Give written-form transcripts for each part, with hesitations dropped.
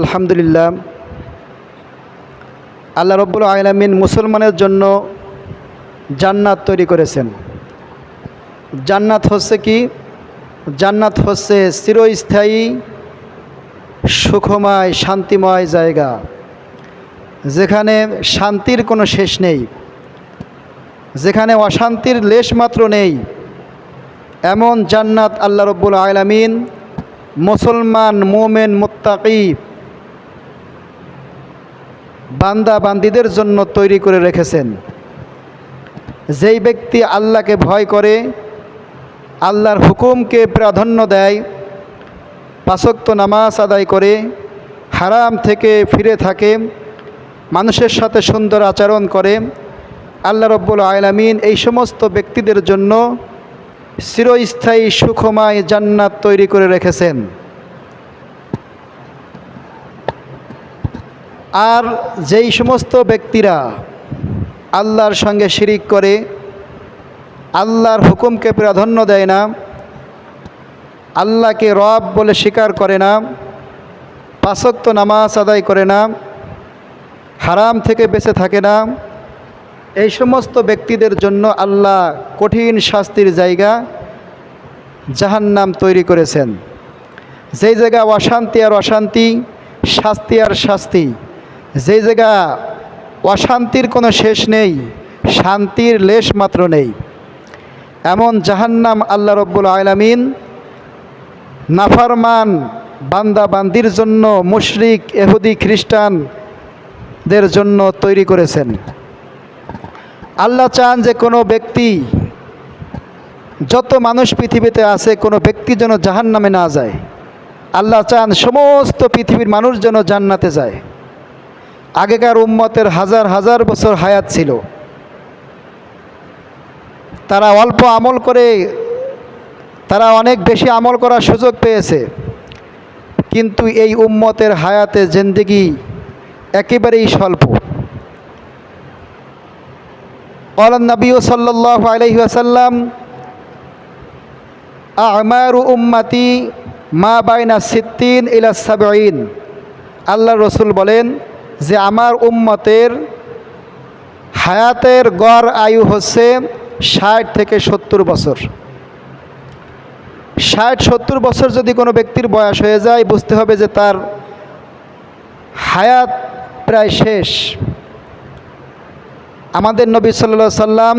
আলহামদুলিল্লাহ, আল্লাহ রব্বুল আলামিন মুসলমানের জন্য জান্নাত তৈরি করেছেন। জান্নাত হচ্ছে কি? জান্নাত হচ্ছে চিরস্থায়ী সুখময় শান্তিময় জায়গা, যেখানে শান্তির কোনো শেষ নেই, যেখানে অশান্তির লেশমাত্র নেই। এমন জান্নাত আল্লাহ রব্বুল আলামিন মুসলমান মুমিন মুত্তাকি বান্দা বান্দীদের জন্য তৈরি করে রেখেছেন। যেই ব্যক্তি আল্লাহকে ভয় করে, আল্লাহর হুকুমকে প্রাধান্য দেয়, পাঁচ ওয়াক্ত নামাজ আদায় করে, হারাম থেকে ফিরে থাকে, মানুষের সাথে সুন্দর আচরণ করে, আল্লাহ রব্বুল আলামিন এই সমস্ত ব্যক্তিদের জন্য চিরস্থায়ী সুখময় জান্নাত তৈরি করে রেখেছেন। আর যেই সমস্ত ব্যক্তিরা আল্লাহর সঙ্গে শিরিক করে, আল্লাহর হুকুমকে প্রাধান্য দেয় না, আল্লাহকে রব বলে স্বীকার করে না, পাঁচ ওয়াক্ত নামাজ আদায় করে না, হারাম থেকে বেঁচে থাকে না, এই সমস্ত ব্যক্তিদের জন্য আল্লাহ কঠিন শাস্তির জায়গা জাহান্নাম তৈরি করেছেন। যেই জায়গা অশান্তি আর অশান্তি, শাস্তি আর শাস্তি, যেই জায়গা অশান্তির কোনো শেষ নেই, শান্তির লেশ মাত্র নেই, এমন জাহান্নাম আল্লাহ রব্বুল আলামিন নাফরমান বান্দা বান্দির জন্য, মুশরিক ইহুদি খ্রিস্টানদের জন্য তৈরি করেছেন। আল্লাহ চান যে কোনো ব্যক্তি, যত মানুষ পৃথিবীতে আছে, কোনো ব্যক্তি যেন জাহান্নামে না যায়। আল্লাহ চান সমস্ত পৃথিবীর মানুষ যেন জান্নাতে যায়। আগেকার উম্মতের হাজার হাজার বছর হায়াত ছিল, তারা অল্প আমল করে তারা অনেক বেশি আমল করার সুযোগ পেয়েছে, কিন্তু এই উম্মতের হায়াতে জিন্দেগি একেবারেই স্বল্প। قال النبي صلى الله عليه وسلم أعمار أمتي ما بين 60 إلى 70। আল্লাহ রসুল বলেন যে আমার উম্মতের হায়াতের গড় আয়ু হচ্ছে 60 থেকে 70 বছর। 60-70 বছর যদি কোনো ব্যক্তির বয়স হয়ে যায়, বুঝতে হবে যে তার হায়াত প্রায় শেষ। আমাদের নবী সাল্লাল্লাহু আলাইহি সাল্লাম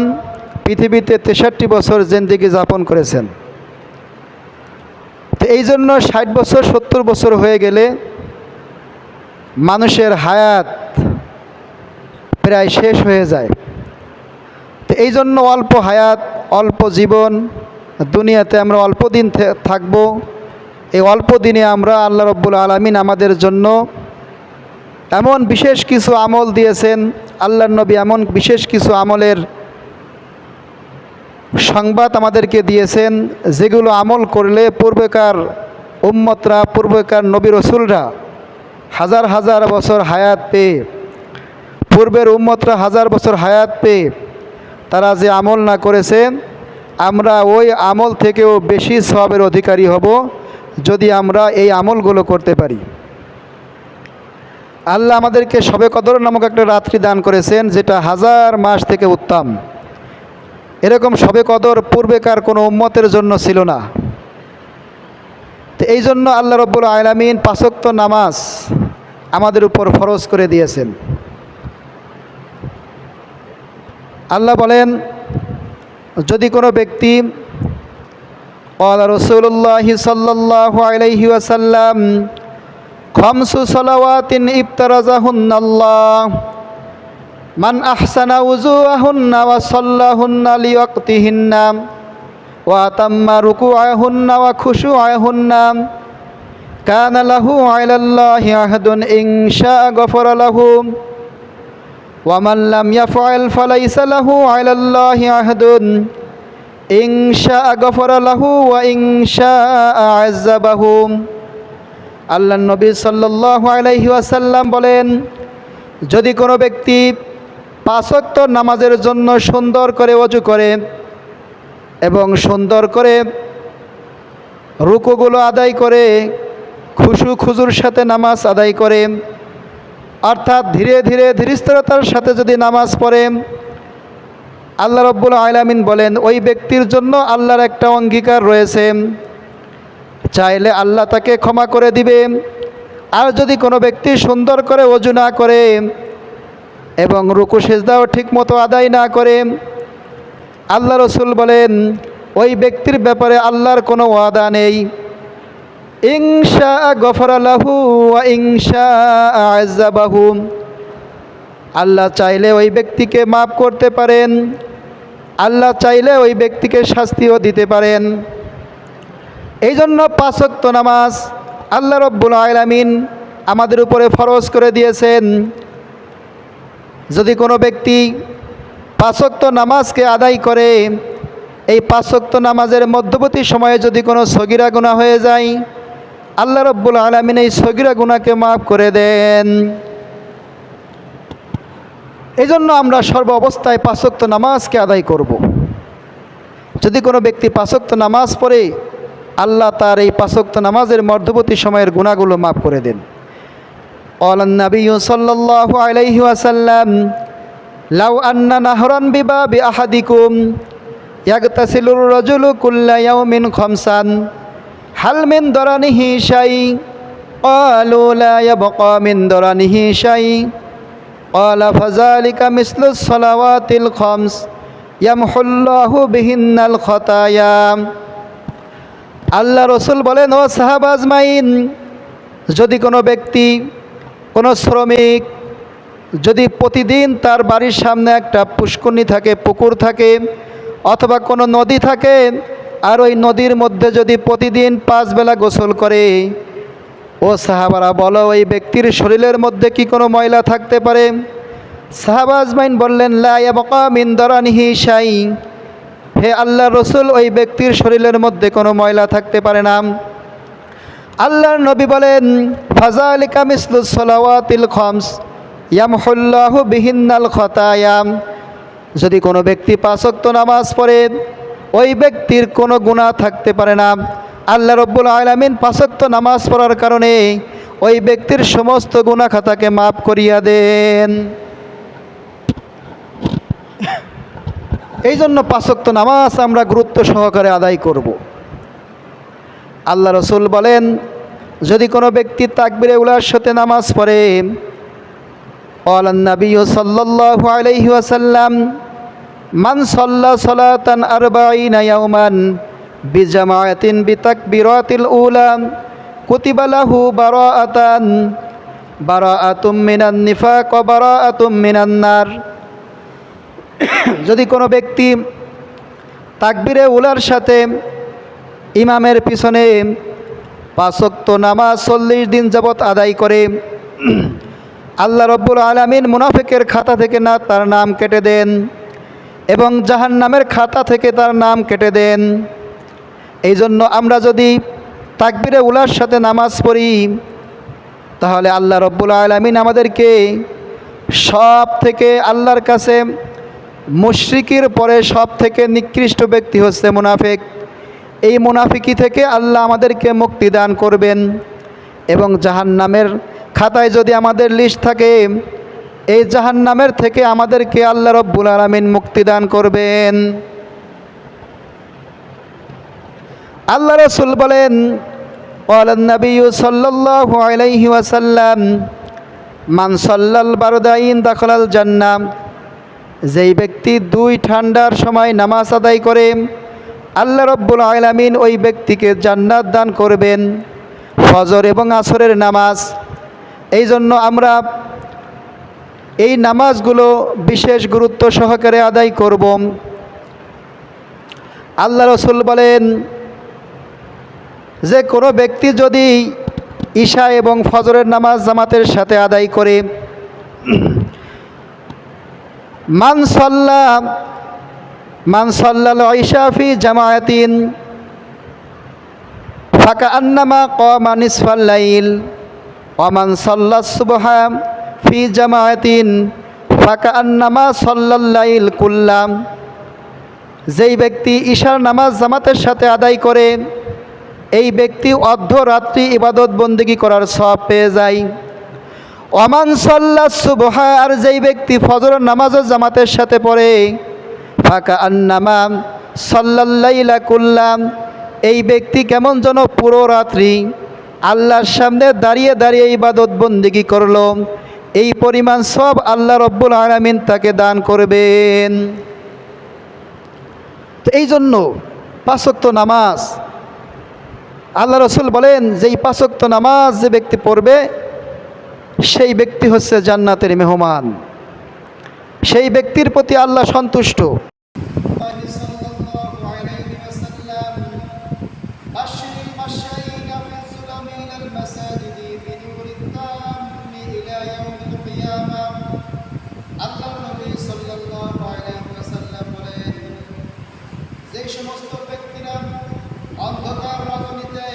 পৃথিবীতে 63 বছর জিন্দেগি যাপন করেছেন। তো এই জন্য 60 বছর 70 বছর হয়ে গেলে মানুষের হায়াত প্রায় শেষ হয়ে যায়। তো এই জন্য অল্প হায়াত, অল্প জীবন, দুনিয়াতে আমরা অল্প দিন থাকব। এই অল্প দিনে আমরা আল্লাহ রব্বুল আলামিন আমাদের জন্য এমন বিশেষ কিছু আমল দিয়েছেন, আল্লাহর নবী এমন বিশেষ কিছু আমলের সংবাদ আমাদেরকে দিয়েছেন, যেগুলো আমল করলে পূর্বেকার উম্মতরা, পূর্বেকার নবী রসুলরা হাজার হাজার বছর হায়াত পেয়ে, পূর্বের উম্মতরা হাজার বছর হায়াত পেয়ে তারা যে আমল না করেছে, আমরা ওই আমল থেকেও বেশি সওয়াবের অধিকারী হব যদি আমরা এই আমলগুলো করতে পারি। আল্লাহ আমাদেরকে শবে কদর নামক একটা রাত্রি দান করেছেন, যেটা হাজার মাস থেকে উত্তম। এরকম শবে কদর পূর্বেকার কোনো উম্মতের জন্য ছিল না। তো এই জন্য আল্লাহ রব্বুল আলামিন পাঁচ ওয়াক্ত নামাজ আমাদের উপর ফরজ করে দিয়েছেন। আল্লাহ বলেন, যদি কোনো ব্যক্তি ক্বালা রাসূলুল্লাহ সাল্লাল্লাহু আলাইহি ওয়াসাল্লাম খামসু সালাওয়াতিন ইফতারাজাহুন্নাল্লাহ মান আহসানা উযুআহুন্না ওয়া সাল্লাহুন্না লিওয়াক্তিহিন্না ওয়া আতাম্মা রুকুআহুন্না ওয়া খুশুআহুন্না কানা লাহু আলাল্লাহি আহদুন ইনশাআ গফারা লাহু ওয়া মান লাম ইয়াফআল ফালাইসা লাহু আলাল্লাহি আহদুন ইনশাআ গফারা লাহু ওয়া ইনশাআ আযাবাহু। আল্লাহ নবী সাল্লাল্লাহু আলাইহি ওয়াসাল্লাম বলেন, যদি কোনো ব্যক্তি পাঁচ ওয়াক্ত নামাজের জন্য সুন্দর করে ওযু করে এবং সুন্দর করে রুকুগুলো আদায় করে খুশু খুজুর সাথে নামাজ আদায় করে, অর্থাৎ ধীরে ধীরে ধীরস্থিরতার সাথে যদি নামাজ পড়ে, আল্লাহ রাব্বুল আলামিন বলেন ওই ব্যক্তির জন্য আল্লাহর একটা অঙ্গীকার রয়েছে, চাইলে আল্লাহ তাকে ক্ষমা করে দিবে। আর যদি কোনো ব্যক্তি সুন্দর করে ওযু না করে এবং রুকু সিজদাও ঠিকমতো আদায় না করে, আল্লাহ রসুল বলেন ওই ব্যক্তির ব্যাপারে আল্লাহর কোনো ওয়াদা নেই। ইনশা গফরা লাহু ওয়া ইনশা আযাবাহু, আল্লাহ চাইলে ওই ব্যক্তিকে মাফ করতে পারেন, আল্লাহ চাইলে ওই ব্যক্তিকে শাস্তিও দিতে পারেন। এই জন্য 5 ওয়াক্ত নামাজ আল্লাহ রাব্বুল আলামিন আমাদের উপরে ফরজ করে দিয়েছেন। যদি কোনো ব্যক্তি 5 ওয়াক্ত নামাজকে আদায় করে, এই 5 ওয়াক্ত নামাজের মধ্যবর্তী সময়ে যদি কোনো সগীরা গুনাহ হয়ে যায়, আল্লাহ রাব্বুল আলামিন এই সগীরা গুনাহকে মাফ করে দেন। এই জন্য আমরা সর্ব অবস্থায় 5 ওয়াক্ত নামাজকে আদায় করব। যদি কোনো ব্যক্তি 5 ওয়াক্ত নামাজ পড়ে, আল্লাহ তার এই 5 ওয়াক্ত নামাজের মধ্যবর্তী সময়ের গুনাহগুলো মাফ করে দেন। ক্বালান নাবিয়্যু সাল্লাল্লাহু আলাইহি ওয়াসাল্লাম লাউ আন্না নাহরান বিবাবি আহাদিকুম ইয়াগতাসিলুর রাজুলু কুল্লা ইয়াউমিন খামসান হাল মিন দারানিহি শাই ক্বালু লা ইয়াবকা মিন দারানিহি শাই ক্বালা ফাযালিকা মিসলুস সালাওয়াতিল খামস ইয়ামহুল্লাহু বিহিন্নাল খাতায়া। আল্লাহ রসুল বলেন, ও সাহাবা আজমাইন, যদি কোনো ব্যক্তি, কোনো শ্রমিক যদি প্রতিদিন তার বাড়ির সামনে একটা পুষ্করণী থাকে, পুকুর থাকে, অথবা কোনো নদী থাকে, আর ওই নদীর মধ্যে যদি প্রতিদিন 5 বেলা গোসল করে, ও সাহাবারা বলো ওই ব্যক্তির শরীরের মধ্যে কি কোনো ময়লা থাকতে পারে? সাহাবা আজমাইন বললেন, লা ইয়াবকা মিন দারানিহি শাই, হে আল্লাহ রসুল, ওই ব্যক্তির শরীরের মধ্যে কোনো ময়লা থাকতে পারে না। আল্লাহর নবী বলেন, ফাযালিকা মিসলুস সালাওয়াতিল খামস ইয়ামহুল্লাহু বিহিন্নাল খাতায়া, যদি কোনো ব্যক্তি 5 ওয়াক্ত নামাজ পড়ে, ওই ব্যক্তির কোনো গুনাহ থাকতে পারে না। আল্লাহ রাব্বুল আলামিন 5 ওয়াক্ত নামাজ পড়ার কারণে ওই ব্যক্তির সমস্ত গুনাহ খাতাকে মাফ করিয়া দেন। এই জন্য 5 ওয়াক্ত নামাজ আমরা গুরুত্ব সহকারে আদায় করব। আল্লাহ রসুল বলেন, যদি কোনো ব্যক্তি তাকবীরে উলার সাথে নামাজ পড়ে, ক্বালান নাবিয়্যু সাল্লাল্লাহু আলাইহি ওয়াসাল্লাম মান সাল্লা সালাতান 40 ইয়াওমান বিজামাআতিন বিতাকবীরাতিল উলা কুতিবা লাহু বারাআতুম মিনান নিফাক ওয়া বারাআতুম মিনান নার। যদি কোনো ব্যক্তি তাকবীরে উলার সাথে ইমামের পিছনে 5 ওয়াক্ত নামাজ 40 দিন যাবৎ আদায় করে, আল্লাহ রাব্বুল আলামিন মুনাফিকের খাতা থেকে না তার নাম কেটে দেন এবং জাহান্নামের খাতা থেকে তার নাম কেটে দেন। এই জন্য আমরা যদি তাকবীরে উলার সাথে নামাজ পড়ি, তাহলে আল্লাহ রাব্বুল আলামিন আমাদেরকে সব থেকে, আল্লাহর কাছে মুশরিকের পরে সব থেকে নিকৃষ্ট ব্যক্তি হচ্ছে মুনাফিক, এই মুনাফিকি থেকে আল্লাহ আমাদেরকে মুক্তি দান করবেন। এবং জাহান্নামের খাতায় যদি আমাদের লিস্ট থাকে, এই জাহান্নামের থেকে আমাদেরকে আল্লাহ রাব্বুল আলামিন মুক্তি দান করবেন। আল্লাহ রাসূল বলেন, ক্বালান নাবিয়্যু সাল্লাল্লাহু আলাইহি ওয়াসাল্লাম মান সাল্লাল বারদাইন দাখালাল জান্নাহ, যেই ব্যক্তি 2 ঠান্ডার সময় নামাজ আদায় করে, আল্লাহ রাব্বুল আলামিন ওই ব্যক্তিকে জান্নাত দান করবেন, ফজর এবং আসরের নামাজ। এই জন্য আমরা এই নামাজগুলো বিশেষ গুরুত্ব সহকারে আদায় করব। আল্লাহ রসুল বলেন যে কোনো ব্যক্তি যদি ঈশা এবং ফজরের নামাজ জামাতের সাথে আদায় করে, মান সাল্লাল ঈশা ফি জামাআতিন ফাকান্নামা ক্বামা নিসফাল লাইল ওয়া মান সাল্লাস সুবহা ফি জামাআতিন ফাকান্নামা সাল্লাল লাইল কুল্লাম। যেই ব্যক্তি ঈশার নামাজ জামাতের সাথে আদায় করে, এই ব্যক্তি অর্ধরাত্রি ইবাদত বন্দেগী করার সওয়াব পেয়ে যায়। ওমান সাল্লা সুবহা, আর যেই ব্যক্তি ফজর নামাজের জামাতের সাথে পড়ে, ফাকা আন্নামা সাল্লাল্লাইলা কুল্লাম, এই ব্যক্তি কেমন যেন পুরো রাত্রি আল্লাহর সামনে দাঁড়িয়ে দাঁড়িয়ে ইবাদত বন্দেগী করলো, এই পরিমাণ সব আল্লাহ রব্বুল আলামিন তাকে দান করবেন। তো এই জন্য পাঁচ ওয়াক্ত নামাজ, আল্লাহ রসুল বলেন যে এই পাঁচ ওয়াক্ত নামাজ যে ব্যক্তি পড়বে সেই ব্যক্তি হচ্ছে জান্নাতের মেহমান, সেই ব্যক্তির প্রতি আল্লাহ সন্তুষ্ট। যে সমস্ত ব্যক্তিরা অন্ধকার রজনীতে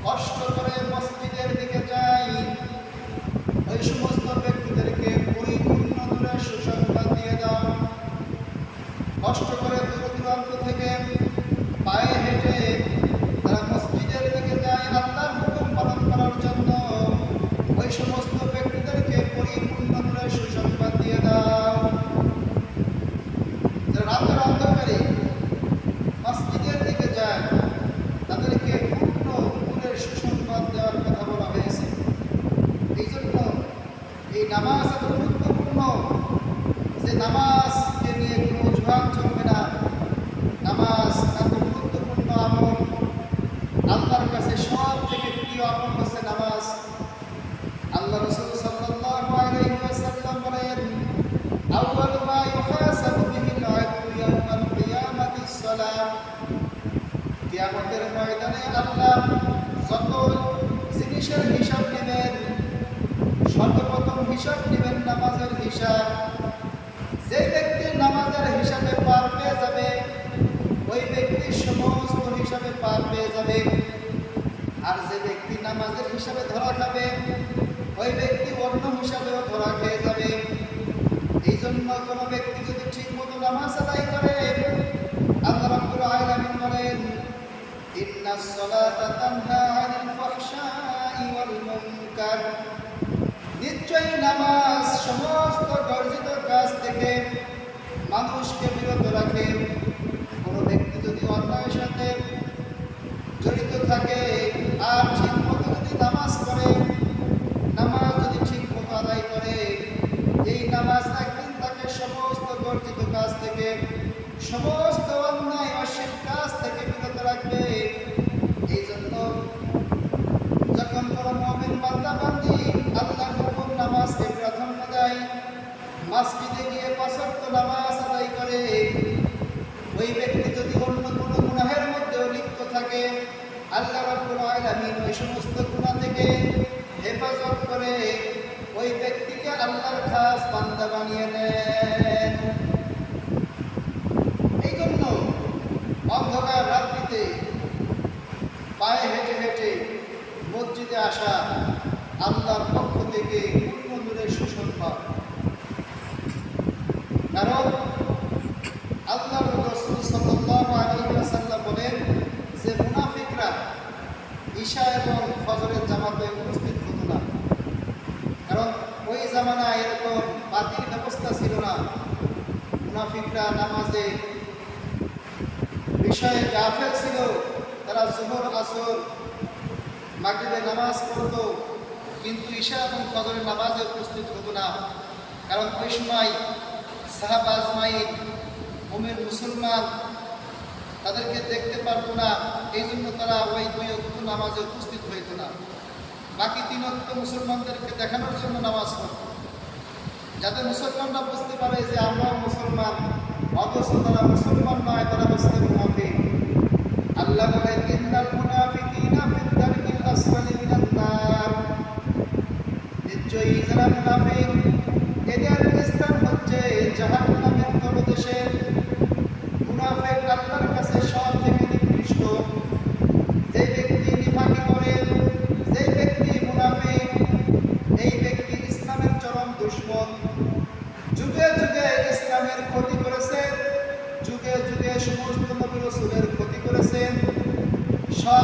কষ্ট করে মসজিদের দিকে যায়, ওই সমস্ত ব্যক্তিদেরকে পরিপূর্ণ করে সুসংবাদ দিয়ে দাও। কষ্ট করে দূর দূরান্ত থেকে পায়ে হেঁটে তারা মসজিদের দিকে যায় আল্লাহর হুকুম পালন করার জন্য, ওই সমস্ত ব্যক্তিদেরকে পরিপূর্ণ করে সুসংবাদ দিয়ে দাও। রাতের অন্ধকারে মসজিদের দিকে যায় তাদেরকে পূর্ণ গুণের সুসংবাদ দেওয়ার কথা বলা হয়েছে। এই জন্য এই নামাজ এত গুরুত্বপূর্ণ যে নামাজকে নিয়ে কোনো অজুহাত চলবে না। নামাজ এত গুরুত্বপূর্ণ আমল, আল্লাহর কাছে সব থেকে প্রিয় আমল হচ্ছে নামাজ। আল্লাহ রাসূল সাল্লাল্লাহু আলাইহি ওয়াসাল্লাম বলেন, আউয়ালু মা ইউহাসাবু বিহিল আবদু ইয়াওমাল কিয়ামাতিস সালাত। কিয়ামতের ময়দানে আল্লাহ যত জিনিসের হিসাব নেবেন, সর্বপ্রথম হিসাব নেবেন নামাজের হিসাব। যে ব্যক্তি নামাজের হিসাবে পার পেয়ে যাবে, ওই ব্যক্তি সমস্ত হিসাবে পার পেয়ে যাবে। আর যে ব্যক্তি নামাজের হিসাবে ধরা খাবে, ওই ব্যক্তি অন্য হিসাবেও ধরা খেয়ে যাবে। এই জন্য কোনো ব্যক্তি যদি ঠিক মতো নামাজ আদায় করে, আল্লাহ রাব্বুল আলামিন বলেন, ইন্নাস সালাতা তানহা আনিল ফাহশাই ওয়াল মুনকার, নিশ্চয়ই নামাজ সমস্ত বর্জিত কাজ থেকে মানুষকে বিরত রাখে। কোনো ব্যক্তি যদি অন্যায়ের সাথে জড়িত থাকে আর ঠিক মতো যদি নামাজ পড়ে, নামাজ যদি ঠিক মতো আদায় করে, এই নামাজ একদিন তাকে সমস্ত বর্জিত কাজ থেকে, সমস্ত অন্যায় অশ্লীল কাজ থেকে বিরত রাখবে। এই জন্য যখন কোনো মুমিন বান্দা বান্দি আল্লাহর হুকুম নামাজকে প্রাধান্য দেয়, মসজিদে গিয়ে পাঁচ ওয়াক্ত নামাজ আদায় করে, ওই ব্যক্তি যদি অন্য কোনো গুনাহের মধ্যেও লিপ্ত থাকে, আল্লাহ রাব্বুল আলামিন ওই সমস্ত গুনাহ থেকে হেফাজত করে ওই ব্যক্তিকে আল্লাহর খাস বান্দা বানিয়ে নেন। এই জন্য অন্ধকার রাত্রিতে পায়ে হেঁটে হেঁটে মসজিদে আসা আল্লাহর পক্ষ থেকে পূর্ণ নূরের সুসংবাদ। কারণ আল্লাহর রাসূল সাল্লাল্লাহু আলাইহি ওয়াসাল্লাম বলেন যে মুনাফিকরা ঈশা এবং ফজরের জামাতে উপস্থিত হতো না। কারণ ওই জামানায় এরকম বাতির ব্যবস্থা ছিল না। মুনাফিকরা নামাজে বিষয়ে গাফেল ছিল। তারা যোহর, আসর, মাগরিবে নামাজ পড়তো, কিন্তু ঈশা এবং ফজরের নামাজে উপস্থিত হতো না। কারণ ওই সময় সাহাবা আজমাইন, মুমিন মুসলমান তাদেরকে দেখতে পারতো না। এই জন্য তারা ওই দুই ওয়াক্ত নামাজে উপস্থিত হইত না। বাকি তিন ওয়াক্ত মুসলমানদেরকে দেখানোর জন্য নামাজ পড়ত, যাতে মুসলমানরা বুঝতে পারে যে আমরাও মুসলমান, অথচ তারা মুসলমান নয়, তারা হচ্ছে মুনাফিক। আল্লাহ বলেন, ইন্নাল মুনাফিকিনা ফিদ দারকিল আসফালি মিনান নার, নিশ্চয়ই যারা মুনাফিক এদের স্থান হচ্ছে জাহান্নামের তলদেশে। মুনাফিক আল্লাহর কাছে সব থেকে নিকৃষ্ট। যে ব্যক্তি নিফাকি করে, যে ব্যক্তি মুনাফিক, এই ব্যক্তি ইসলামের চরম দুশমন। যুগে যুগে ইসলামের ক্ষতি করেছে, যুগে যুগে সমস্ত নবী রাসূলের ক্ষতি করেছেন। সব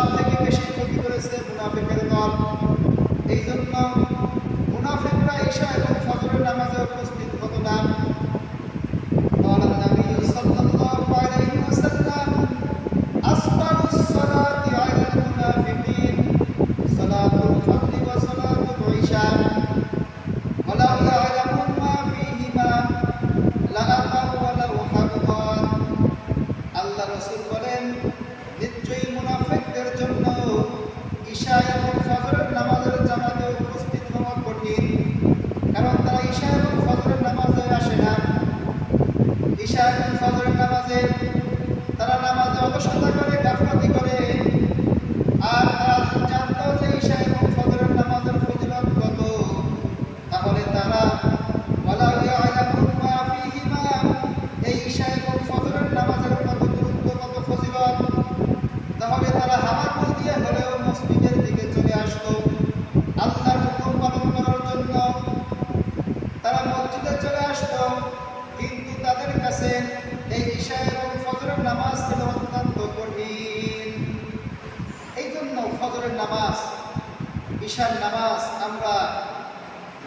আমরা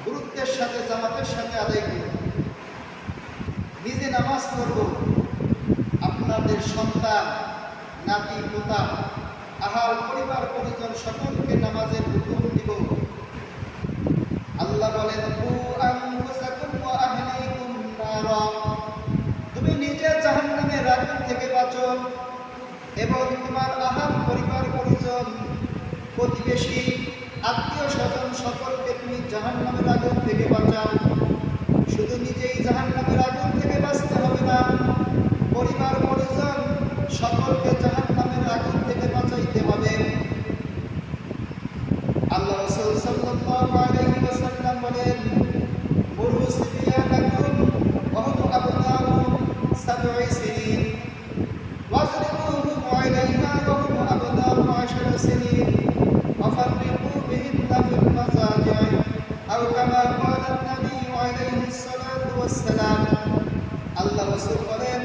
গুরুত্বের সাথে জামাতের সাথে আদায় করব। নিজে নামাজ পড়ব, আপনাদের সন্তান, নাতি পোতা, আহাল পরিবার পরিজন সকলকে নামাজের হুকুম দিব। আল্লাহ বলেন, তুমি নিজে জাহান্নামের আগুন থেকে বাঁচো এবং তোমার আহাল পরিবার পরিজন, প্রতিবেশী, আত্মীয় স্বজন সকলকে তুমি জাহান্নামের আগুন থেকে বাঁচাও। শুধু নিজেই জাহান্নামের আগুন থেকে বাঁচতে হবে না, পরিবার পরিজন সকলকে জাহান্নামের আগুন থেকে বাঁচাইতে হবে। আল্লাহ রাসূল সাল্লাল্লাহু আলাইহি ওয়াসাল্লাম বলেন, মুরু সিবিয়ানাকুম ওয়া হুম আবনাউ সাবঈ সিনিন ওয়াজরিবুহুম আলাইহা ওয়া হুম আবনাউ 10 সিনিন ওয়াফাররিকু বিহিন্না ফিল মাযাজি' আও কামা ক্বালা an-নবী আলাইহিস সালাতু ওয়াস সালাম। আল্লাহ রাসূল বলেন,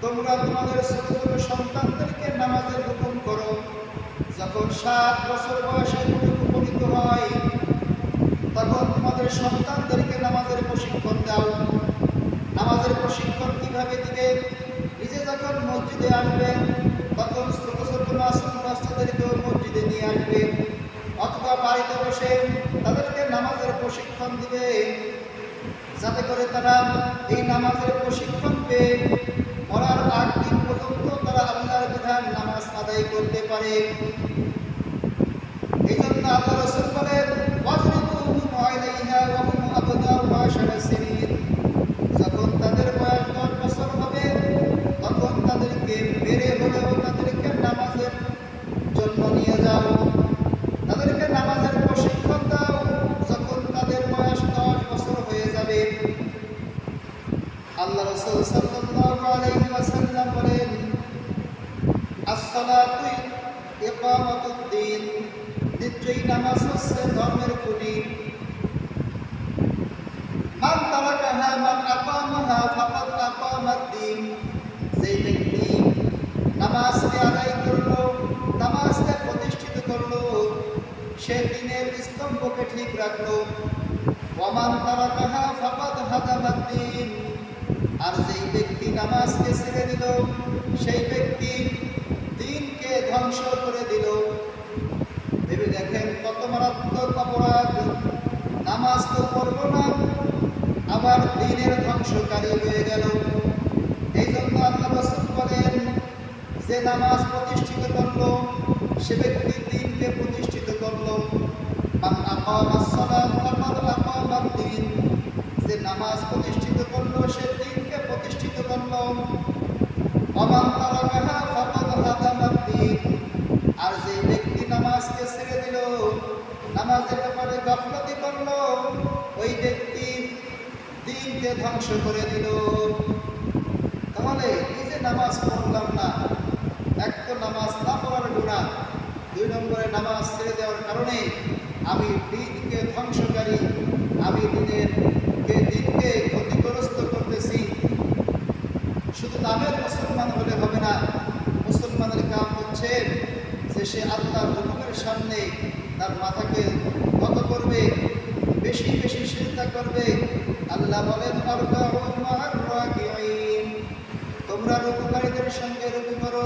তোমরা তোমাদের ছোট ছোট সন্তানদেরকে নামাজের হুকুম করো। যখন 7 বছর বয়সে উপনীত হয় তখন তোমাদের সন্তানদেরকে নামাজের প্রশিক্ষণ দাও। নামাজের প্রশিক্ষণ কিভাবে দিবে? নিজে যখন মসজিদে আসবে তখন ছোট ছোট মাসুম বাচ্চাদেরকেও মসজিদে নিয়ে আসবে, অথবা বাড়িতে বসে তাদেরকে নামাজের প্রশিক্ষণ দিবে, যাতে করে তারা এই নামাজের প্রশিক্ষণ পেয়ে মরার আগ দিন পর্যন্ত তারা আল্লাহর বিধান নামাজ আদায় করতে পারে। এই জন্য আল্লাহ রাসূল বলেন, ওয়াজরিবুহুম আলাইহা ওয়া হুম আবনাউ 10 সিনিন। যখন তাদের বয়স 10 বছর হবে তখন তাদেরকে মেরে হলেও তাদেরকে নামাজের জন্য নিয়ে যাও, তাদেরকে নামাজের প্রশিক্ষণ দাও। যখন তাদের বয়স 10 বছর হয়ে যাবে, আল্লাহ রাসূল সাল্লাল্লাহু আলাইহি ওয়াসাল্লাম বলেন, as-salatu ইকামাতুদ্দিন, নিশ্চয়ই নামাজ হচ্ছে ধর্মের খুঁটি। মান তারাকাহা মান আকামাহা ফাকাদ আকামাদ্দিন। যেই ব্যক্তি নামাজকে আদায় করলো, নামাজকে প্রতিষ্ঠিত করলো, সে দ্বীনের স্তম্ভকে ঠিক রাখলো। ওয়া মান তারাকাহা ফাকাদ হাদামাদ্দিন। আর যেই ব্যক্তি নামাজকে ছেড়ে দিল, সেই ব্যক্তি দ্বীনকে ধ্বংস করে দিল। ভেবে দেখেন কত মারাত্মক অপরাধ! নামাজ তো পড়লো না, আবার দ্বীনের ধ্বংসকারী হয়ে গেল। এই জন্য আল্লাহ রাসূল বলেন, যে নামাজ প্রতিষ্ঠিত করলো সে ব্যক্তি দ্বীনকে প্রতিষ্ঠিত করলো। মান আকামাস সালাত ফাকাদ আকামাদ্দিন। যে নামাজ প্রতিষ্ঠিত করলো সে দ্বীনকে প্রতিষ্ঠিত করলো। ওয়া মান তারাকাহা ফাকাদ হাদামাদ্দিন। আর যে ব্যক্তি নামাজকে ছেড়ে দিল, নামাজের ব্যাপারে গাফলতি করলো, ওই ব্যক্তি দ্বীনকে ধ্বংস করে দিল। তাহলে নিজে নামাজ পড়লাম না, এক তো নামাজ না পড়ার গুনাহ, 2 নম্বরে নামাজ ছেড়ে দেওয়ার কারণে আমি দ্বীনকে ধ্বংসকারী, আমি দ্বীনকে ক্ষতিগ্রস্ত করতেছি। শুধু নামের মুসলমান হলে হবে না, মুসলমানের কাম হচ্ছে যে সে আল্লাহর হুকুমের সামনে তার মাথাকে নত করবে, বেশি বেশি সিজদা করবে। আল্লাহ বলেন, আরকাউ মা'আর রাকিঈন। তোমরা রুকুকারীদের সঙ্গে রুকু করো।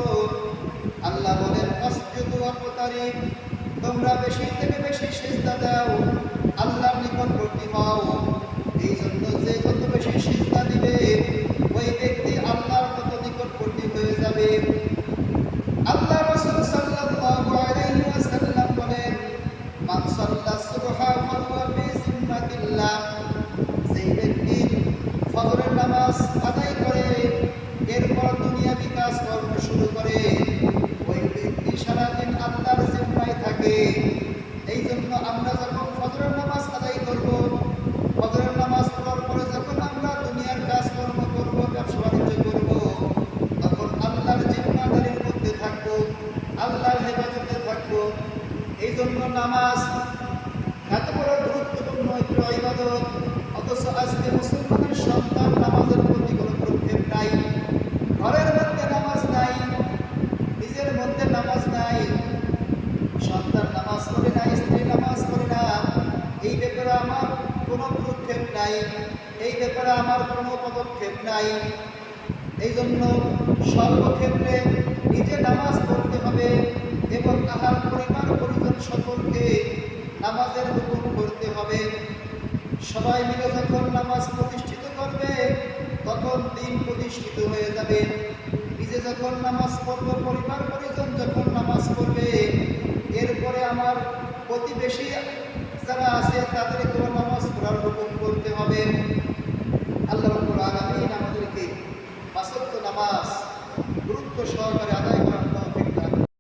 আল্লাহ বলেন, আসজুদু ওয়াকতারিব। তোমরা বেশি থেকে বেশি সিজদা দাও, আল্লাহর নিকটবর্তী হও। এই জন্য যে যত বেশি সিজদা দিবে ওই ব্যক্তি আল্লাহর তত নিকটবর্তী হয়ে যাবে। আল্লাহ রাসূল সাল্লাল্লাহু আলাইহি ওয়াসাল্লাম বলেন, মান সাল্লা সুবহা ফাহুয়া ফি জিম্মাতিল্লাহ। যেই ব্যক্তি ফজরের নামাজ আদায় করে এরপর দুনিয়াবি কাজকর্ম শুরু করে, ওই ব্যক্তি সারাদিন আল্লাহর জিম্মায় থাকে। এই জন্য আমরা যখন ফজরের নামাজ আদায় করব, ফজরের নামাজ পড়ার পরে যখন আমরা দুনিয়ার কাজকর্ম করব, ব্যবসা বাণিজ্য করব, তখন আল্লাহর জিম্মাদারির মধ্যে থাকবো, আল্লাহর হেফাজতে থাকবো। এই জন্য নামাজ এত বড় গুরুত্বপূর্ণ একটি ইবাদত। নাই, এই ব্যাপারে আমার কোনো পদক্ষেপ নাই। এই জন্য সর্বক্ষেত্রে নিজে নামাজ পড়তে হবে এবং তাহার পরিবার পরিজন সকলকে নামাজের হুকুম করতে হবে। সবাই মিলে যখন নামাজ প্রতিষ্ঠিত করবে তখন দিন প্রতিষ্ঠিত হয়ে যাবে। নিজে যখন নামাজ পড়বে, পরিবার পরিজন যখন নামাজ পড়বে, এরপরে আমার প্রতিবেশী যারা আছে তাদেরকেও নামাজ পড়ার হুকুম করতে হবে। আল্লাহ রাব্বুল আলামিন আমাদেরকে পাঁচ ওয়াক্ত নামাজ